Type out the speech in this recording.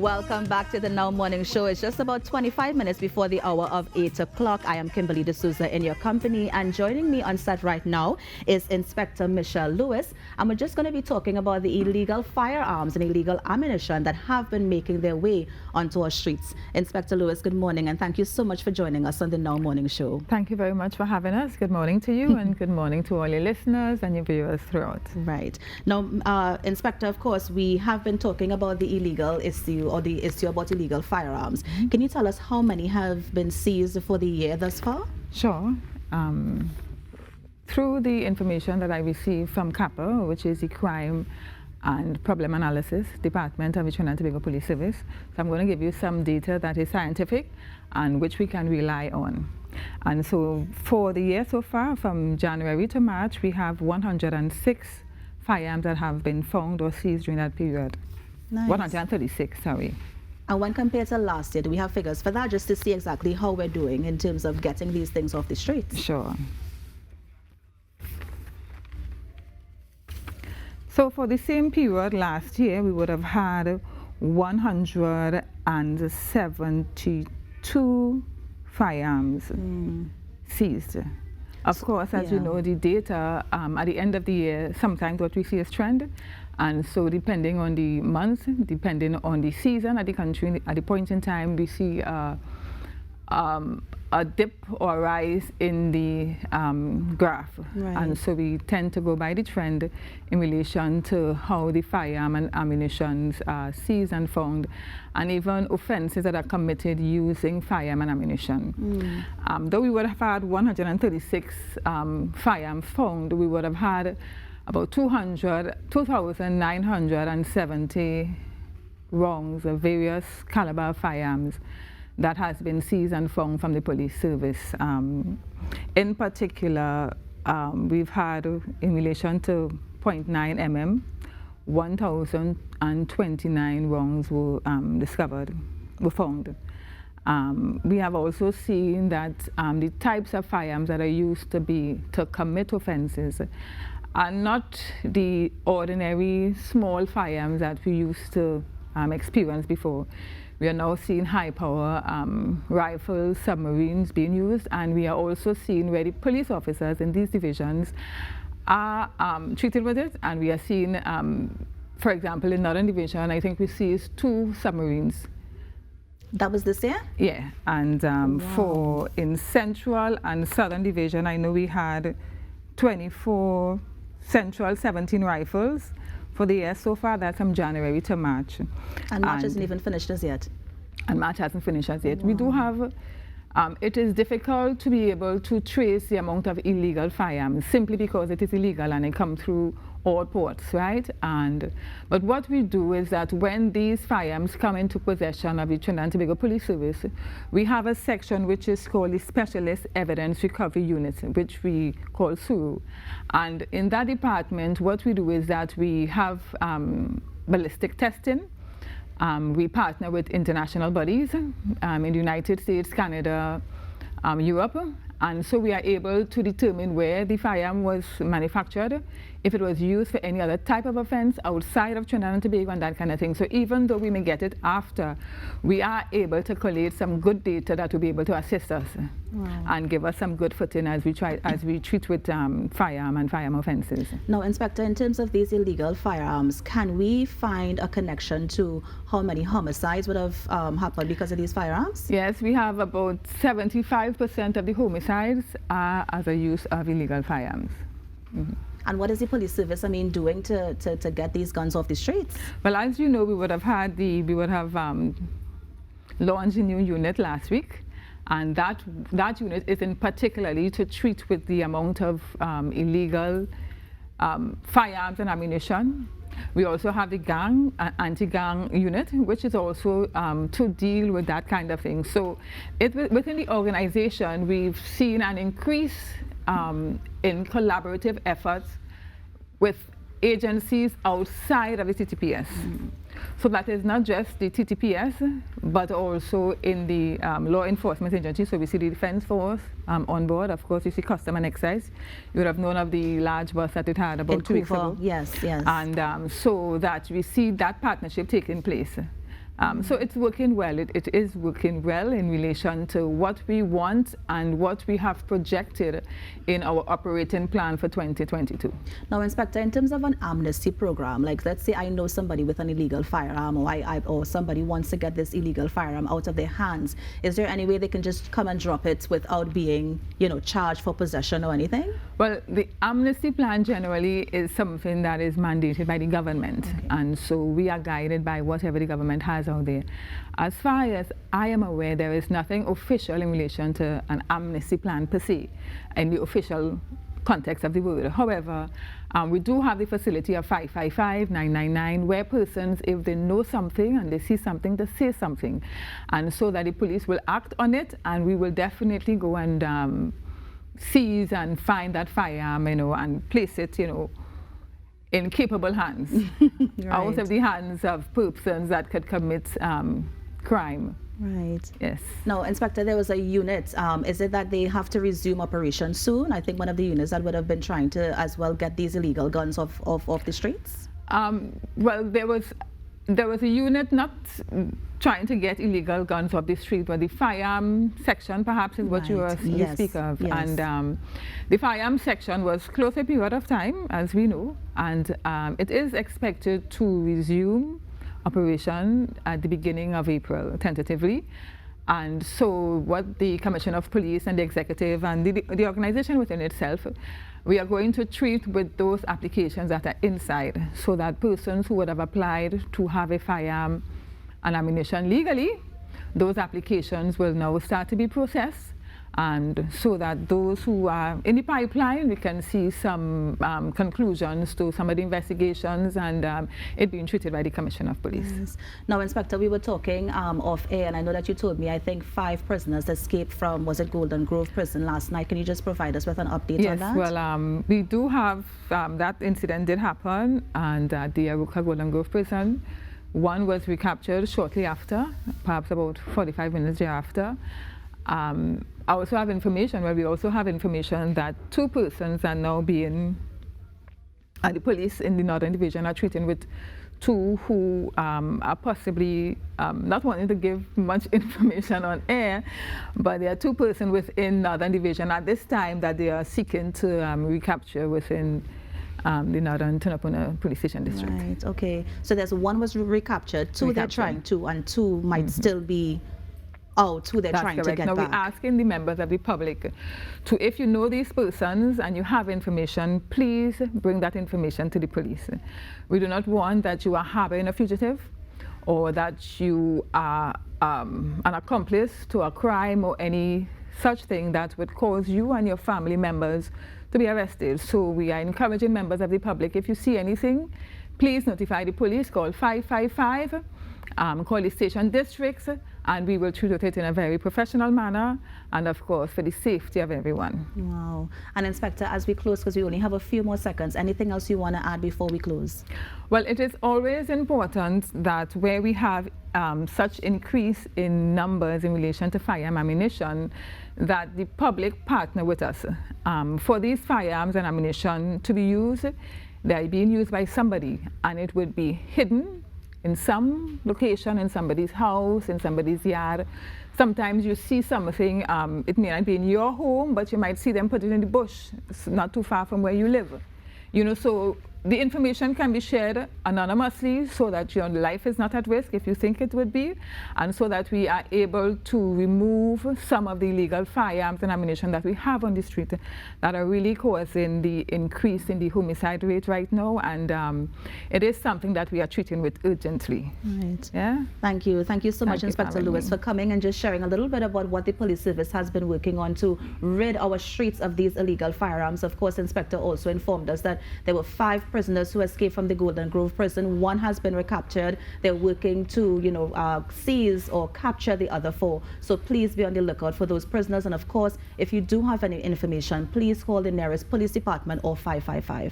Welcome back to the Now Morning Show. It's just about 25 minutes before the hour of 8 o'clock. I am Kimberly D'Souza in your company, and joining me on set right now is Inspector Michelle Lewis, and we're just going to be talking about the illegal firearms and illegal ammunition that have been making their way onto our streets. Inspector Lewis, good morning, and thank you so much for joining us on the Now Morning Show. Thank you very much for having us. Good morning to you, and good morning to all your listeners and your viewers throughout. Right. Now, Inspector, of course, we have been talking about the illegal issue, or the issue about illegal firearms. Can you tell us how many have been seized for the year thus far? Sure. Through the information that I received from CAPA, which is the Crime and Problem Analysis Department of the Trinidad and Tobago Police Service, so I'm going to give you some data that is scientific and which we can rely on. And so for the year so far, from January to March, we have 106 firearms that have been found or seized during that period. Nice. 136, sorry. And when compared to last year, do we have figures for that, just to see exactly how we're doing in terms of getting these things off the streets? Sure. So for the same period last year, we would have had 172 firearms seized. Of course, as you know, the data at the end of the year, sometimes what we see is trend. And so depending on the month, depending on the season at the country, at the point in time, we see a dip or a rise in the graph. Right. And so we tend to go by the trend in relation to how the firearm and ammunition are seized and found, and even offenses that are committed using firearm and ammunition. Though we would have had 136 firearms found, we would have had about 2,970 rounds of various caliber firearms that has been seized and found from the police service. In particular, we've had, in relation to .9 mm, 1,029 rounds were found. We have also seen that the types of firearms that are used to commit offenses are not the ordinary small firearms that we used to experience before. We are now seeing high-power rifles, submarines being used, and we are also seeing where the police officers in these divisions are treated with it. And we are seeing, for example, in Northern Division, I think we see 2 submarines. That was this year? Yeah, and wow. In Central and Southern Division, I know we had 24 Central 17 rifles for the year so far. That's from January to March. And March hasn't even finished as yet? And March hasn't finished as yet. Wow. We do have, it is difficult to be able to trace the amount of illegal firearms simply because it is illegal and it comes through all ports, right? But what we do is that when these firearms come into possession of the Trinidad and Tobago Police Service, we have a section which is called the Specialist Evidence Recovery Unit, which we call SURU. And in that department, what we do is that we have ballistic testing. We partner with international bodies in the United States, Canada, Europe. And so we are able to determine where the firearm was manufactured, if it was used for any other type of offense outside of Trinidad and Tobago and that kind of thing. So even though we may get it after, we are able to collate some good data that will be able to assist us. Wow. And give us some good footing as we treat with firearm and firearm offenses. Now, Inspector, in terms of these illegal firearms, can we find a connection to how many homicides would have happened because of these firearms? Yes, we have about 75% of the homicides are as a use of illegal firearms. And what is the police service, doing to get these guns off the streets? Well, as you know, we would have launched a new unit last week. And that unit is in particularly to treat with the amount of illegal firearms and ammunition. We also have the anti-gang unit, which is also to deal with that kind of thing. So within the organization, we've seen an increase in collaborative efforts with agencies outside of the TTPS. So that is not just the TTPS, but also in the law enforcement agencies. So we see the Defense Force on board. Of course, you see Custom and Excise. You would have known of the large bus that it had about 2 weeks ago. Yes, yes. And so that we see that partnership taking place. So it's working well. It is working well in relation to what we want and what we have projected in our operating plan for 2022. Now, Inspector, in terms of an amnesty program, like let's say I know somebody with an illegal firearm, or somebody wants to get this illegal firearm out of their hands, is there any way they can just come and drop it without being, charged for possession or anything? Well, the amnesty plan generally is something that is mandated by the government, and so we are guided by whatever the government has out there. As far as I am aware, there is nothing official in relation to an amnesty plan per se in the official context of the word. However, we do have the facility of 555, 999, where persons, if they know something and they see something, they say something, and so that the police will act on it, and we will definitely go and seize and find that firearm, and place it, in capable hands, out of the hands of persons that could commit crime. Right. Yes. Now, Inspector, there was a unit. Is it that they have to resume operation soon? I think one of the units that would have been trying to as well get these illegal guns off the streets. Well, there was a unit not trying to get illegal guns off the street, but the Firearms Section perhaps is what you speak of. Yes. And the Firearms Section was closed a period of time, as we know, and it is expected to resume operation at the beginning of April, tentatively. And so what the Commissioner of Police and the executive and the organization within itself, we are going to treat with those applications that are inside, so that persons who would have applied to have a firearm and ammunition legally, those applications will now start to be processed, and so that those who are in the pipeline, we can see some conclusions to some of the investigations, and it being treated by the Commissioner of Police. Yes. Now, Inspector, we were talking off air, and I know that you told me, I think 5 prisoners escaped from, was it Golden Grove Prison last night? Can you just provide us with an update on that? Yes, well, we do have, that incident did happen, and the Aruka Golden Grove Prison. One was recaptured shortly after, perhaps about 45 minutes thereafter. I also have information, we also have information that 2 persons are now being, the police in the Northern Division are treating with 2 who are possibly not wanting to give much information on air, but there are 2 persons within Northern Division at this time that they are seeking to recapture within the Northern Tunapuna Police Station District. Right, okay. So there's 1 was recaptured, 2 they're trying to, and 2 might still be out, who they're trying to get now, back. We're asking the members of the public to, if you know these persons and you have information, please bring that information to the police. We do not want that you are harboring a fugitive, or that you are an accomplice to a crime or any such thing that would cause you and your family members to be arrested. So we are encouraging members of the public, if you see anything, please notify the police, call 555, call the station districts, and we will treat it in a very professional manner, and of course for the safety of everyone. Wow. And Inspector, as we close, because we only have a few more seconds, anything else you want to add before we close? Well, it is always important that where we have such increase in numbers in relation to firearm ammunition, that the public partner with us. For these firearms and ammunition to be used, they are being used by somebody, and it would be hidden in some location, in somebody's house, in somebody's yard. Sometimes you see something, it may not be in your home, but you might see them put it in the bush. It's not too far from where you live. So the information can be shared anonymously, so that your life is not at risk if you think it would be, and so that we are able to remove some of the illegal firearms and ammunition that we have on the street that are really causing the increase in the homicide rate right now, and it is something that we are treating with urgently. Right. Yeah. Thank you so much, Inspector Lewis, for coming and just sharing a little bit about what the police service has been working on to rid our streets of these illegal firearms. Of course, Inspector also informed us that there were 5 prisoners who escaped from the Golden Grove prison. 1 has been recaptured. They're working to, seize or capture the other 4. So please be on the lookout for those prisoners. And of course, if you do have any information, please call the nearest police department or 555.